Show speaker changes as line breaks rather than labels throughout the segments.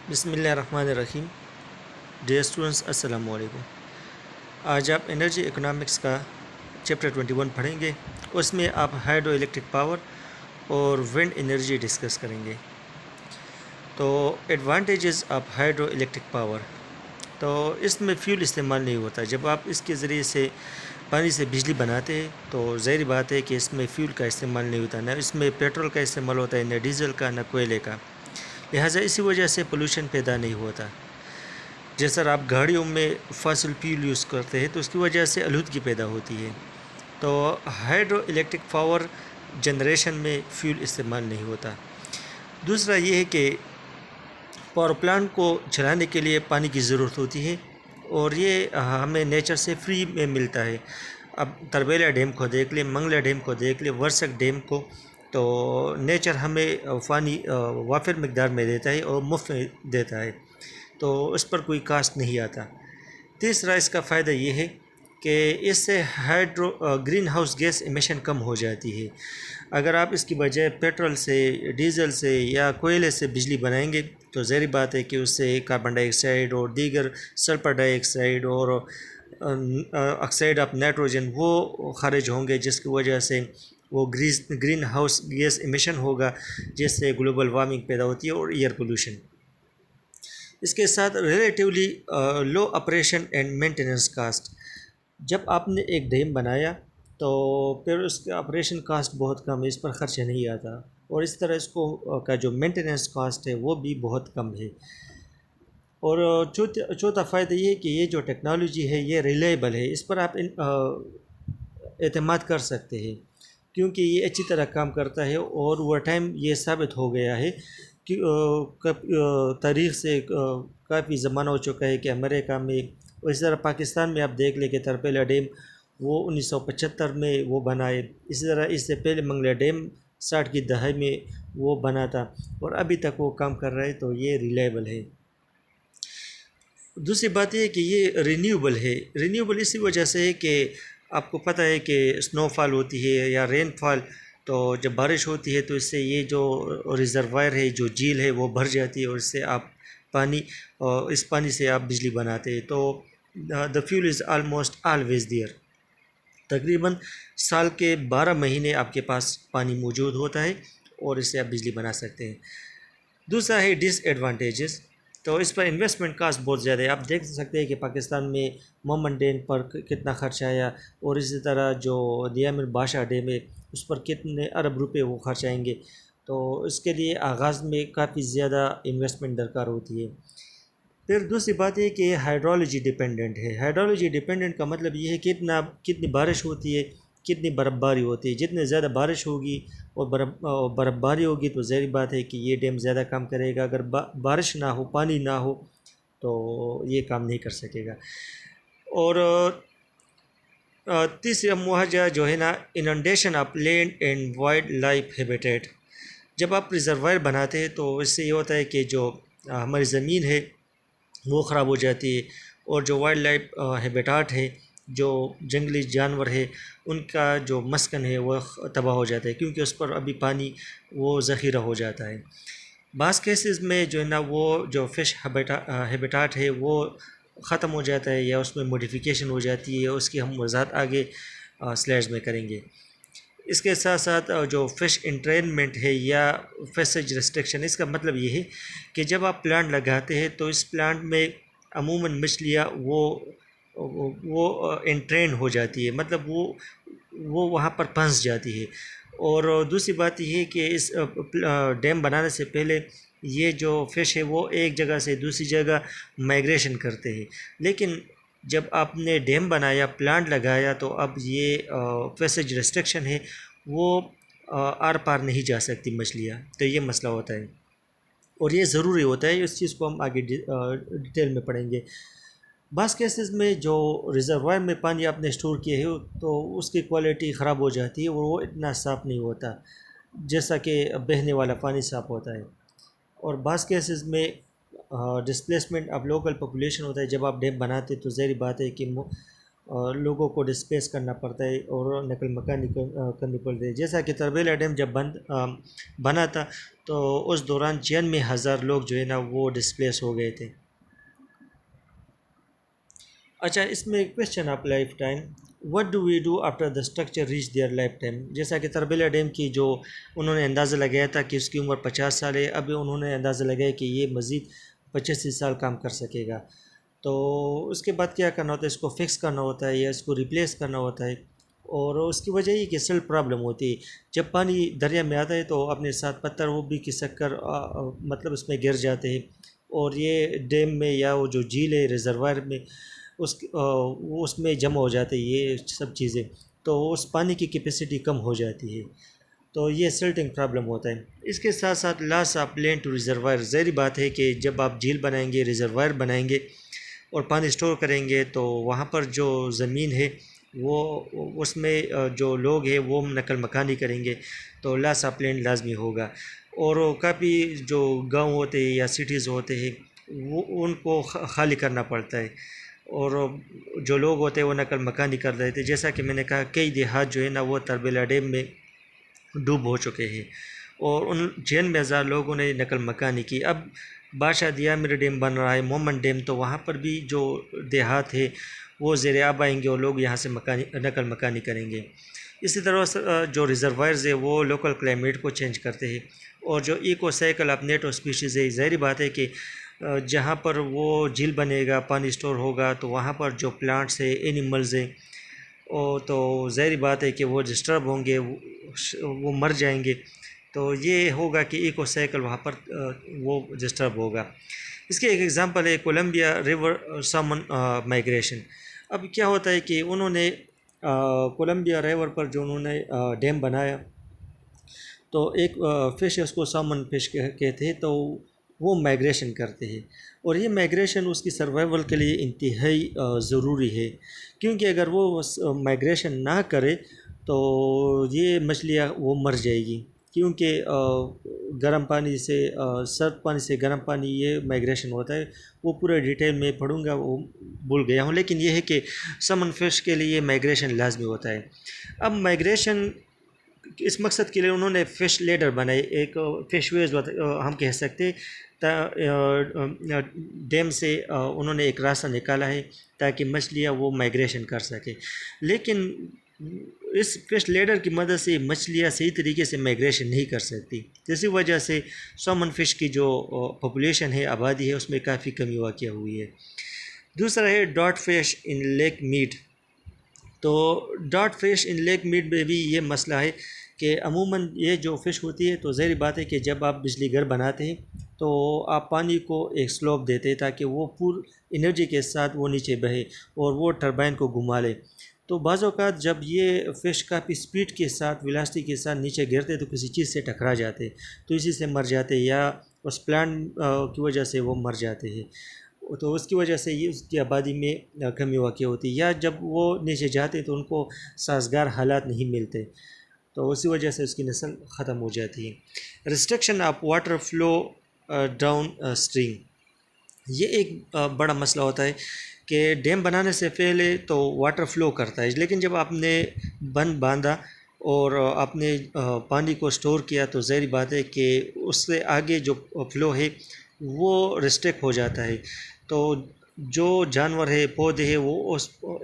بسم اللہ الرحمن الرحیم۔ ڈیئر اسٹوڈنٹس، السلام علیکم۔ آج آپ انرجی اکنامکس کا چیپٹر 21 پڑھیں گے۔ اس میں آپ ہائیڈرو الیکٹرک پاور اور ونڈ انرجی ڈسکس کریں گے۔ تو advantages of hydro electric power, تو اس میں فیول استعمال نہیں ہوتا۔ جب آپ اس کے ذریعے سے پانی سے بجلی بناتے ہیں تو ظاہر بات ہے کہ اس میں فیول کا استعمال نہیں ہوتا، نہ اس میں پیٹرول کا استعمال ہوتا ہے، نہ ڈیزل کا، نہ کوئلے کا۔ لہٰذا اسی وجہ سے پولوشن پیدا نہیں ہوتا۔ جیسا آپ گاڑیوں میں فاسل فیول یوز کرتے ہیں تو اس کی وجہ سے آلودگی پیدا ہوتی ہے۔ تو ہائیڈرو الیکٹرک پاور جنریشن میں فیول استعمال نہیں ہوتا۔ دوسرا یہ ہے کہ پاور پلانٹ کو چلانے کے لیے پانی کی ضرورت ہوتی ہے، اور یہ ہمیں نیچر سے فری میں ملتا ہے۔ اب تربیلا ڈیم کو دیکھ لیں، منگلا ڈیم کو دیکھ لیں، ورسک ڈیم کو، تو نیچر ہمیں پانی وافر مقدار میں دیتا ہے اور مفت میں دیتا ہے، تو اس پر کوئی کاسٹ نہیں آتا۔ تیسرا اس کا فائدہ یہ ہے کہ اس سے گرین ہاؤس گیس ایمیشن کم ہو جاتی ہے۔ اگر آپ اس کی بجائے پیٹرول سے، ڈیزل سے یا کوئلے سے بجلی بنائیں گے تو ظاہر بات ہے کہ اس سے کاربن ڈائی آکسائڈ اور دیگر سلفر ڈائی آکسائڈ اور آکسائڈ آف نائٹروجن وہ خارج ہوں گے، جس کی وجہ سے وہ گرین ہاؤس گیس ایمیشن ہوگا، جس سے گلوبل وارمنگ پیدا ہوتی ہے اور ایئر پولوشن۔ اس کے ساتھ relatively low operation and maintenance cost. جب آپ نے ایک ڈیم بنایا تو پھر اس کا آپریشن کاسٹ بہت کم ہے، اس پر خرچہ نہیں آتا، اور اس طرح اس کو کا جو مینٹیننس کاسٹ ہے وہ بھی بہت کم ہے۔ اور چوتھا فائدہ یہ ہے کہ یہ جو ٹیکنالوجی ہے یہ ریلائبل ہے، اس پر آپ اعتماد کر سکتے ہیں، کیونکہ یہ اچھی طرح کام کرتا ہے، اور اوور ٹائم یہ ثابت ہو گیا ہے کہ تاریخ سے کافی زمانہ ہو چکا ہے کہ امریکہ میں، اسی طرح پاکستان میں آپ دیکھ لیں کہ تربیلا ڈیم وہ 1975 میں وہ بنا ہے، اسی طرح اس سے پہلے منگلا ڈیم 60 کی دہائی میں وہ بنا تھا، اور ابھی تک وہ کام کر رہا ہے، تو یہ ریلائبل ہے۔ دوسری بات یہ ہے کہ یہ رینیوبل ہے۔ رینیوبل اسی وجہ سے ہے کہ آپ کو پتہ ہے کہ سنو فال ہوتی ہے یا رین فال، تو جب بارش ہوتی ہے تو اس سے یہ جو ریزروائر ہے، جو جھیل ہے، وہ بھر جاتی ہے، اور اس سے آپ اس پانی سے آپ بجلی بناتے ہیں۔ تو دا fuel is almost always there. تقریباً سال کے 12 مہینے آپ کے پاس پانی موجود ہوتا ہے، اور اس سے آپ بجلی بنا سکتے ہیں۔ دوسرا ہے ڈس ایڈوانٹیجز، تو اس پر انویسٹمنٹ کاسٹ بہت زیادہ ہے۔ آپ دیکھ سکتے ہیں کہ پاکستان میں مومن ڈیم پر کتنا خرچ آیا، اور اسی طرح جو دیامر بادشاہ ڈیم ہے اس پر کتنے ارب روپے وہ خرچ آئیں گے، تو اس کے لیے آغاز میں کافی زیادہ انویسٹمنٹ درکار ہوتی ہے۔ پھر دوسری بات یہ کہ یہ ہائیڈرولوجی ڈیپینڈنٹ ہے۔ ہائیڈرولوجی ڈیپینڈنٹ کا مطلب یہ ہے کہ کتنی بارش ہوتی ہے، کتنی برف باری ہوتی ہے۔ جتنے زیادہ بارش ہوگی اور برف باری ہوگی تو ظاہر بات ہے کہ یہ ڈیم زیادہ کام کرے گا۔ اگر بارش نہ ہو، پانی نہ ہو، تو یہ کام نہیں کر سکے گا۔ اور تیسرا مواجہ جو ہے نا، inundation of land and wildlife habitat. جب آپ ریزروائر بناتے ہیں تو اس سے یہ ہوتا ہے کہ جو ہماری زمین ہے وہ خراب ہو جاتی ہے، اور جو وائلڈ لائف ہیبیٹاٹ ہے، جو جنگلی جانور ہے، ان کا جو مسکن ہے وہ تباہ ہو جاتا ہے، کیونکہ اس پر ابھی پانی وہ ذخیرہ ہو جاتا ہے۔ بعض کیسز میں جو ہے نا، وہ جو فش ہیبیٹاٹ ہے وہ ختم ہو جاتا ہے، یا اس میں موڈیفیکیشن ہو جاتی ہے، اس کی ہم وضاحت آگے سلائڈز میں کریں گے۔ اس کے ساتھ ساتھ جو فش انٹرینمنٹ ہے یا فیسج ریسٹرکشن، اس کا مطلب یہ ہے کہ جب آپ پلانٹ لگاتے ہیں تو اس پلانٹ میں عموماً مچھلیاں وہ انٹرین ہو جاتی ہے، مطلب وہ وہاں پر پھنس جاتی ہے۔ اور دوسری بات یہ ہے کہ اس ڈیم بنانے سے پہلے یہ جو فش ہے وہ ایک جگہ سے دوسری جگہ مائگریشن کرتے ہیں، لیکن جب آپ نے ڈیم بنایا، پلانٹ لگایا، تو اب یہ پیسج ریسٹرکشن ہے، وہ آر پار نہیں جا سکتی مچھلیاں، تو یہ مسئلہ ہوتا ہے، اور یہ ضروری ہوتا ہے۔ اس چیز کو ہم آگے ڈیٹیل میں پڑھیں گے۔ بعض کیسز میں جو ریزروائر میں پانی آپ نے اسٹور کیا ہے تو اس کی کوالٹی خراب ہو جاتی ہے، اور وہ اتنا صاف نہیں ہوتا جیسا کہ بہنے والا پانی صاف ہوتا ہے۔ اور بعض کیسز میں ڈسپلیسمنٹ آف لوکل پاپولیشن ہوتا ہے۔ جب آپ ڈیم بناتے تو ظاہر بات ہے کہ لوگوں کو ڈسپلیس کرنا پڑتا ہے اور نقل مکانی کرنی پڑتی ہے. جیسا کہ تربیلا ڈیم جب بنا تھا تو اس دوران 96,000 لوگ جو ہے نا وہ ڈسپلیس ہو گئے تھے. اچھا، اس میں ایک کویشچن آپ life time what do we do after the structure reach their life time. جیسا کہ تربیلا ڈیم کی جو انہوں نے اندازہ لگایا تھا کہ اس کی عمر 50 سال ہے، اب انہوں نے اندازہ لگایا کہ یہ مزید 85 سال کام کر سکے گا. تو اس کے بعد کیا کرنا ہوتا ہے، اس کو فکس کرنا ہوتا ہے یا اس کو ریپلیس کرنا ہوتا ہے. اور اس کی وجہ یہ کہ سلٹ پرابلم ہوتی ہے. جب پانی دریا میں آتا ہے تو اپنے ساتھ پتھر وہ بھی کھسک کر مطلب اس میں گر جاتے ہیں، اور یہ ڈیم میں یا وہ جو جھیل ہے ریزروائر میں اس میں جمع ہو جاتے ہیں یہ سب چیزیں، تو اس پانی کی کیپیسٹی کم ہو جاتی ہے. تو یہ سلٹنگ پرابلم ہوتا ہے. اس کے ساتھ ساتھ لاس آف لینڈ ٹو ریزروائر. ظاہری بات ہے کہ جب آپ جھیل بنائیں گے، ریزروائر بنائیں گے اور پانی اسٹور کریں گے تو وہاں پر جو زمین ہے وہ اس میں جو لوگ ہیں وہ نقل مکانی کریں گے تو لاس آف لینڈ لازمی ہوگا. اور کافی جو گاؤں ہوتے ہیں یا سٹیز ہوتے ہیں وہ ان کو خالی کرنا پڑتا ہے، اور جو لوگ ہوتے ہیں وہ نقل مکانی کر رہے تھے. جیسا کہ میں نے کہا کئی دیہات جو ہے نا وہ تربیلا ڈیم میں ڈوب ہو چکے ہیں، اور ان 96,000 لوگوں نے نقل مکانی کی. اب بادشاہ دیامر ڈیم بن رہا ہے، مومن ڈیم، تو وہاں پر بھی جو دیہات ہے وہ زیر آب آئیں گے اور لوگ یہاں سے نقل مکانی کریں گے. اسی طرح جو ریزروائرز ہے وہ لوکل کلائمیٹ کو چینج کرتے ہیں، اور جو eco cycle of native species ہے، ظاہری بات ہے کہ جہاں پر وہ جھیل بنے گا، پانی اسٹور ہوگا، تو وہاں پر جو پلانٹس ہیں، اینیملز ہیں، تو ظاہری بات ہے کہ وہ ڈسٹرب ہوں گے، وہ مر جائیں گے. تو یہ ہوگا کہ ایکو سائیکل وہاں پر وہ ڈسٹرب ہوگا. اس کے ایک ایگزامپل ہے کولمبیا ریور سالمن مائیگریشن. اب کیا ہوتا ہے کہ انہوں نے کولمبیا ریور پر جو انہوں نے ڈیم بنایا تو ایک فش ہے، اس کو سالمن فش کہتے ہیں، تو وہ مائیگریشن کرتے ہیں. اور یہ مائیگریشن اس کی سروائیول کے لیے انتہائی ضروری ہے، کیونکہ اگر وہ مائیگریشن نہ کرے تو یہ مچھلیاں وہ مر جائے گی. کیونکہ گرم پانی سے سرد پانی سے گرم پانی یہ مائیگریشن ہوتا ہے. وہ پورے ڈیٹیل میں پڑھوں گا، وہ بھول گیا ہوں، لیکن یہ ہے کہ سالمن فش کے لیے مائیگریشن لازمی ہوتا ہے. اب مائیگریشن اس مقصد کے لیے انہوں نے فش لیڈر بنائے، ایک فش ویز ہم کہہ سکتے. ڈیم سے انہوں نے ایک راستہ نکالا ہے تاکہ مچھلیاں وہ مائیگریشن کر سکے. لیکن اس فش لیڈر کی مدد سے مچھلیاں صحیح طریقے سے مائیگریشن نہیں کر سکتی، اسی وجہ سے سالمن فش کی جو پاپولیشن ہے، آبادی ہے، اس میں کافی کمی واقع ہوئی ہے. دوسرا ہے dot fish in leak meat. تو dot fish in leak meat میں بھی یہ مسئلہ ہے کہ عموماً یہ جو فش ہوتی ہے تو ظاہری بات ہے کہ جب آپ بجلی گھر بناتے ہیں تو آپ پانی کو ایک سلوپ دیتے ہیں تاکہ وہ پور انرجی کے ساتھ وہ نیچے بہے اور وہ ٹربائن کو گھما لے. تو بعض اوقات جب یہ فش کافی سپیڈ کے ساتھ ویلاسٹی کے ساتھ نیچے گرتے تو کسی چیز سے ٹکرا جاتے، تو اسی سے مر جاتے، یا اس پلانٹ کی وجہ سے وہ مر جاتے ہیں. تو اس کی وجہ سے یہ اس کی آبادی میں کمی واقع ہوتی ہے، یا جب وہ نیچے جاتے تو ان کو سازگار حالات نہیں ملتے، تو اسی وجہ سے اس کی نسل ختم ہو جاتی ہے. Restriction of water flow down stream. یہ ایک بڑا مسئلہ ہوتا ہے کہ ڈیم بنانے سے پہلے تو واٹر فلو کرتا ہے، لیکن جب آپ نے بند باندھا اور آپ نے پانی کو سٹور کیا تو ظاہری بات ہے کہ اس سے آگے جو فلو ہے وہ ریسٹرکٹ ہو جاتا ہے. تو جو جانور ہے، پودے ہیں، وہ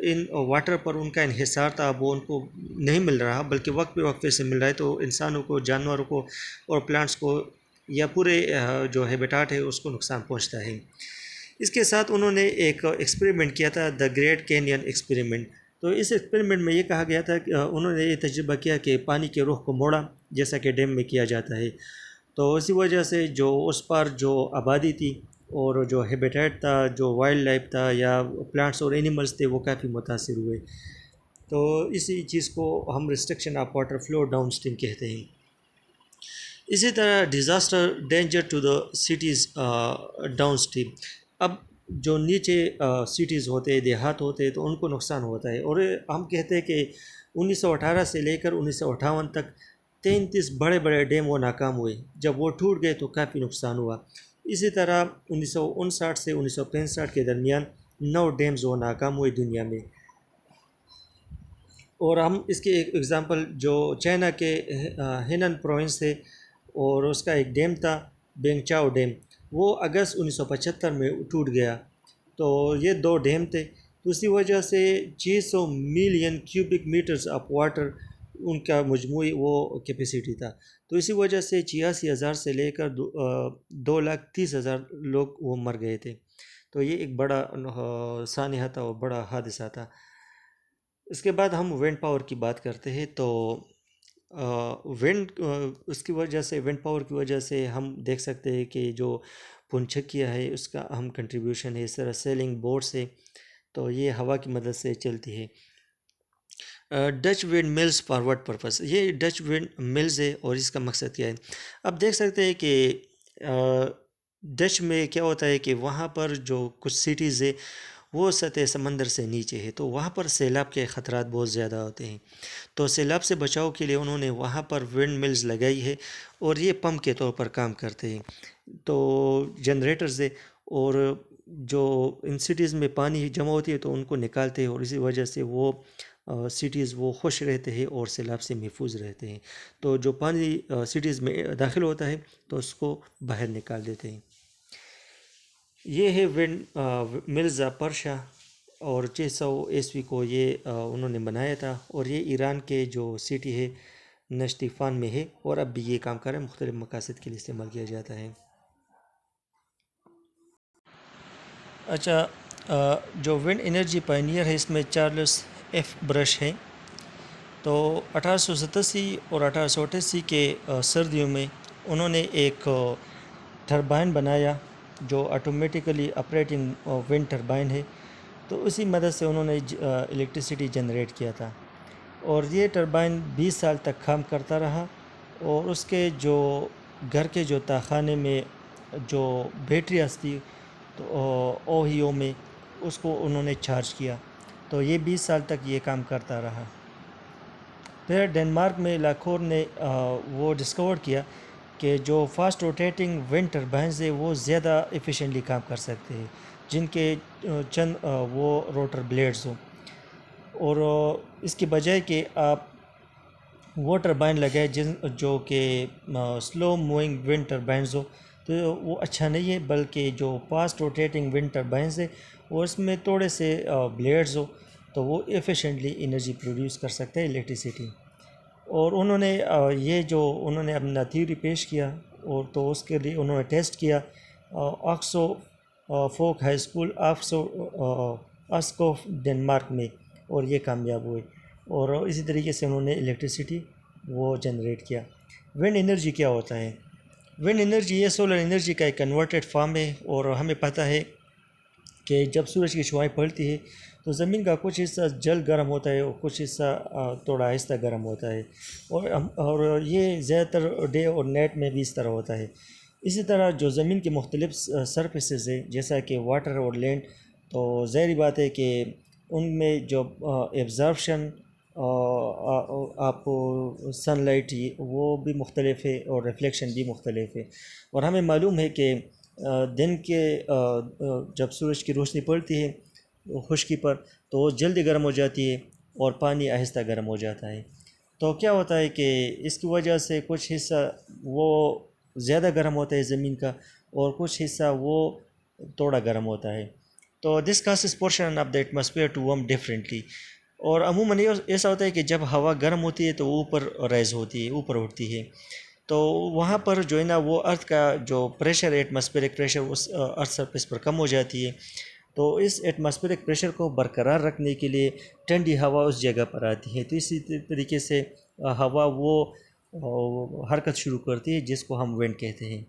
ان واٹر پر ان کا انحصار تھا، وہ ان کو نہیں مل رہا، بلکہ وقت پہ وقت سے مل رہا ہے. تو انسانوں کو، جانوروں کو اور پلانٹس کو یا پورے جو ہیبیٹاٹ ہے اس کو نقصان پہنچتا ہے. اس کے ساتھ انہوں نے ایک ایکسپیریمنٹ کیا تھا، دا گریٹ کینین ایکسپیریمنٹ. تو اس ایکسپیریمنٹ میں یہ کہا گیا تھا کہ انہوں نے یہ تجربہ کیا کہ پانی کے رخ کو موڑا جیسا کہ ڈیم میں کیا جاتا ہے. تو اسی وجہ سے جو اس پر جو آبادی تھی اور جو ہیبیٹیٹ تھا، جو وائلڈ لائف تھا یا پلانٹس اور اینیملز تھے، وہ کافی متاثر ہوئے. تو اسی چیز کو ہم restriction of water flow downstream کہتے ہیں. اسی طرح disaster danger to the cities downstream. اب جو نیچے سٹیز ہوتے ہیں، دیہات ہوتے ہیں، تو ان کو نقصان ہوتا ہے. اور ہم کہتے ہیں کہ 1918 سے لے کر 1958 تک 33 بڑے بڑے ڈیم وہ ناکام ہوئے. جب وہ ٹوٹ گئے تو کافی نقصان ہوا. اسی طرح 1959 سے 1965 کے درمیان 9 ڈیمز وہ ناکام ہوئے دنیا میں. اور ہم اس کی ایک ایگزامپل جو چائنا کے ہینن پروونس ہے اور اس کا ایک ڈیم تھا بینگ چاؤ ڈیم، وہ اگست 1975 میں ٹوٹ گیا۔ تو یہ دو ڈیم تھے، تو اسی وجہ سے 600 million cubic metres of water ان کا مجموعی وہ کیپیسٹی تھا۔ تو اسی وجہ سے 86,000 سے لے کر 2,30,000 لوگ وہ مر گئے تھے۔ تو یہ ایک بڑا سانحہ تھا اور بڑا حادثہ تھا۔ اس کے بعد ہم ونڈ پاور کی بات کرتے ہیں، تو ونڈ اس کی وجہ سے، ونڈ پاور کی وجہ سے ہم دیکھ سکتے ہیں کہ جو پنچکیا ہے اس کا اہم کنٹریبیوشن ہے، اس طرح سیلنگ بوٹس ہے، تو یہ ہوا کی مدد سے چلتی ہے۔ Dutch windmills for what purpose, یہ ڈچ ونڈ ملز ہے اور اس کا مقصد کیا ہے؟ اب دیکھ سکتے ہیں کہ ڈچ میں کیا ہوتا ہے کہ وہاں پر جو کچھ سٹیز ہے وہ سطح سمندر سے نیچے ہے، تو وہاں پر سیلاب کے خطرات بہت زیادہ ہوتے ہیں۔ تو سیلاب سے بچاؤ کے لیے انہوں نے وہاں پر ونڈ ملز لگائی ہے اور یہ پمپ کے طور پر کام کرتے ہیں، تو جنریٹرز ہے، اور جو ان سٹیز میں پانی جمع ہوتی ہے تو ان کو نکالتے ہیں، اور اسی وجہ سے وہ سٹیز وہ خوش رہتے ہیں اور سیلاب سے محفوظ رہتے ہیں۔ تو جو پانی سٹیز میں داخل ہوتا ہے تو اس کو باہر نکال دیتے ہیں۔ یہ ہے ونڈ ملز پرشا، اور 600 کو یہ انہوں نے بنایا تھا، اور یہ ایران کے جو سٹی ہے نشتیفان میں ہے، اور اب بھی یہ کام کر رہے ہیں، مختلف مقاصد کے لیے استعمال کیا جاتا ہے۔ اچھا، جو ونڈ انرجی پائنیئر ہے اس میں چارلس ایف برش ہیں۔ تو 1887 اور 1888 کے سردیوں میں انہوں نے ایک ٹربائن بنایا جو آٹومیٹیکلی آپریٹنگ ونڈ ٹربائن ہے، تو اسی مدد سے انہوں نے الیکٹریسٹی جنریٹ کیا تھا، اور یہ ٹربائن 20 سال تک کام کرتا رہا، اور اس کے جو گھر کے جو تاخانے میں جو بیٹری تھی تو اوہیو میں اس کو انہوں نے چارج کیا، تو یہ 20 سال تک یہ کام کرتا رہا۔ پھر ڈنمارک میں لاکھور نے وہ ڈسکور کیا کہ جو فاسٹ روٹیٹنگ ونڈ ٹربائنز ہیں وہ زیادہ ایفیشینٹلی کام کر سکتے ہیں، جن کے چند وہ روٹر بلیڈز ہوں، اور اس کی بجائے کہ آپ وہ ٹربائن لگائے جو کہ سلو موونگ ونڈ ٹربائنز ہو، تو وہ اچھا نہیں ہے، بلکہ جو فاسٹ روٹیٹنگ ونڈ ٹربائنز ہے وہ اس میں تھوڑے سے بلیڈز ہو تو وہ ایفیشینٹلی انرجی پروڈیوس کر سکتے ہیں، الیکٹریسٹی۔ اور انہوں نے یہ جو انہوں نے اپنا تھیوری پیش کیا، اور تو اس کے لیے انہوں نے ٹیسٹ کیا آکسو فوک ہائی اسکول آسکوف ڈنمارک میں، اور یہ کامیاب ہوئے، اور اسی طریقے سے انہوں نے الیکٹریسٹی وہ جنریٹ کیا۔ ونڈ انرجی کیا ہوتا ہے؟ ونڈ انرجی یہ سولر انرجی کا ایک کنورٹڈ فارم ہے، اور ہمیں پتہ ہے کہ جب سورج کی شعاعیں پڑتی ہے تو زمین کا کچھ حصہ جلد گرم ہوتا ہے اور کچھ حصہ تھوڑا آہستہ گرم ہوتا ہے، اور یہ زیادہ تر ڈے اور نائٹ میں بھی اس طرح ہوتا ہے۔ اسی طرح جو زمین کے مختلف سرفیسز ہیں جیسا کہ واٹر اور لینڈ، تو ظاہری بات ہے کہ ان میں جو ایبزارپشن آپ سن لائٹ وہ بھی مختلف ہے اور ریفلیکشن بھی مختلف ہے، اور ہمیں معلوم ہے کہ دن کے جب سورج کی روشنی پڑتی ہے خشکی پر تو وہ جلدی گرم ہو جاتی ہے اور پانی آہستہ گرم ہو جاتا ہے۔ تو کیا ہوتا ہے کہ اس کی وجہ سے کچھ حصہ وہ زیادہ گرم ہوتا ہے زمین کا، اور کچھ حصہ وہ تھوڑا گرم ہوتا ہے، تو this causes portion of the atmosphere to warm differently. اور عموماً ایسا ہوتا ہے کہ جب ہوا گرم ہوتی ہے تو وہ اوپر رائز ہوتی ہے، اوپر اٹھتی ہے، تو وہاں پر جو ہے نا وہ ارتھ کا جو پریشر ہے، ایٹماسفیئرک پریشر، اس ارتھ سرفیس پر کم ہو جاتی ہے، تو اس ایٹماسفیئرک پریشر کو برقرار رکھنے کے لیے ٹھنڈی ہوا اس جگہ پر آتی ہے، تو اسی طریقے سے ہوا وہ حرکت شروع کرتی ہے جس کو ہم ونڈ کہتے ہیں۔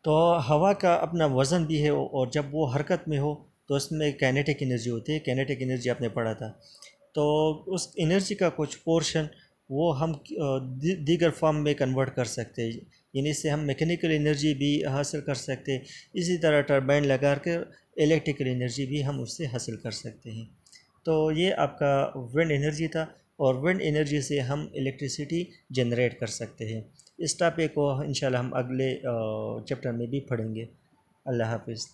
تو ہوا کا اپنا وزن بھی ہے، اور جب وہ حرکت میں ہو تو اس میں کائنیٹک انرجی ہوتی ہے، کائنیٹک انرجی آپ نے پڑھا تھا، تو اس انرجی کا کچھ پورشن وہ ہم دیگر فارم میں کنورٹ کر سکتے ہیں، یعنی اس سے ہم میکینیکل انرجی بھی حاصل کر سکتے ہیں، اسی طرح ٹربائن لگا کر الیکٹریکل انرجی بھی ہم اس سے حاصل کر سکتے ہیں۔ تو یہ آپ کا ونڈ انرجی تھا، اور ونڈ انرجی سے ہم الیکٹریسٹی جنریٹ کر سکتے ہیں۔ اس ٹاپک کو انشاءاللہ ہم اگلے چیپٹر میں بھی پڑھیں گے۔ اللہ حافظ۔